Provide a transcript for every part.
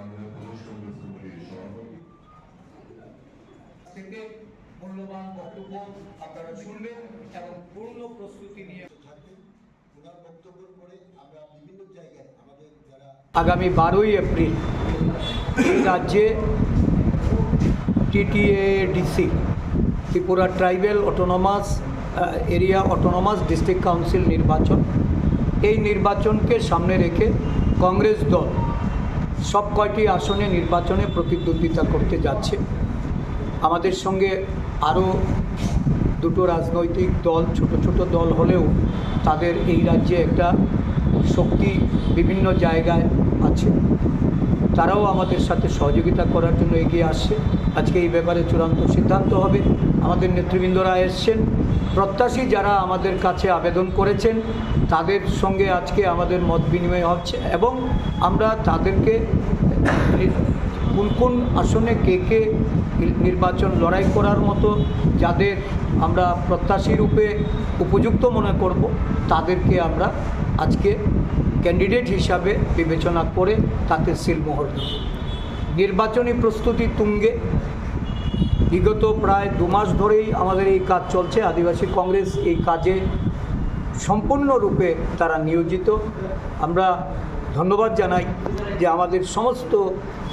মাননীয় প্রদেশ কংগ্রেস কমিটির সভাপতি থেকে মূল্যবান বক্তব্য আপনারা শুনবেন এবং পূর্ণ প্রস্তুতি নিয়ে আগামী 12ই এপ্রিল এই রাজ্যে TTADC Tripura tribal autonomous area autonomous district council নির্বাচন, এই নির্বাচনকে সামনে রেখে কংগ্রেস দল সব কয়টি আসনে নির্বাচনে প্রতিদ্বন্দ্বিতা করতে যাচ্ছে। আমাদের সঙ্গে আরও দুটো রাজনৈতিক দল, ছোট ছোট দল হলেও তাদের এই রাজ্যে একটা শক্তি বিভিন্ন জায়গায় আছে, তারাও আমাদের সাথে সহযোগিতা করার জন্য এগিয়ে আসছে। আজকে এই ব্যাপারে চূড়ান্ত সিদ্ধান্ত হবে। আমাদের নেতৃবৃন্দরা এসছেন, প্রত্যাশী যারা আমাদের কাছে আবেদন করেছেন তাদের সঙ্গে আজকে আমাদের মত বিনিময় হচ্ছে এবং আমরা তাদেরকে কোন কোন আসনে কে কে নির্বাচন লড়াই করার মতো যাদের আমরা প্রত্যাশী রূপে উপযুক্ত মনে করব তাদেরকে আমরা আজকে ক্যান্ডিডেট হিসাবে বিবেচনা করে তাতে সিলমোহর দেব। নির্বাচনী প্রস্তুতি তুঙ্গে। বিগত প্রায় 2 মাস ধরেই আমাদের এই কাজ চলছে। আদিবাসী কংগ্রেস এই কাজে সম্পূর্ণরূপে তারা নিয়োজিত। আমরা ধন্যবাদ জানাই যে আমাদের সমস্ত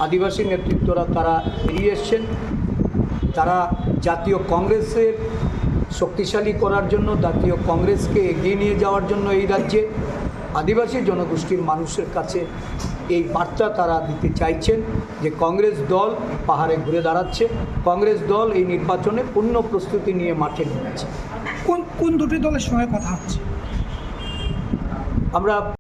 আদিবাসী নেতৃত্বরা তারা এগিয়ে এসছেন। তারা জাতীয় কংগ্রেসের শক্তিশালী করার জন্য, জাতীয় কংগ্রেসকে এগিয়ে নিয়ে যাওয়ার জন্য এই রাজ্যে আদিবাসী জনগোষ্ঠীর মানুষের কাছে এই বার্তা তারা দিতে চাইছেন যে কংগ্রেস দল পাহাড়ে ঘুরে দাঁড়াচ্ছে, কংগ্রেস দল এই নির্বাচনে পূর্ণ প্রস্তুতি নিয়ে মাঠে নেমেছে। কোন দুটি দলের সঙ্গে কথা হচ্ছে? আমরা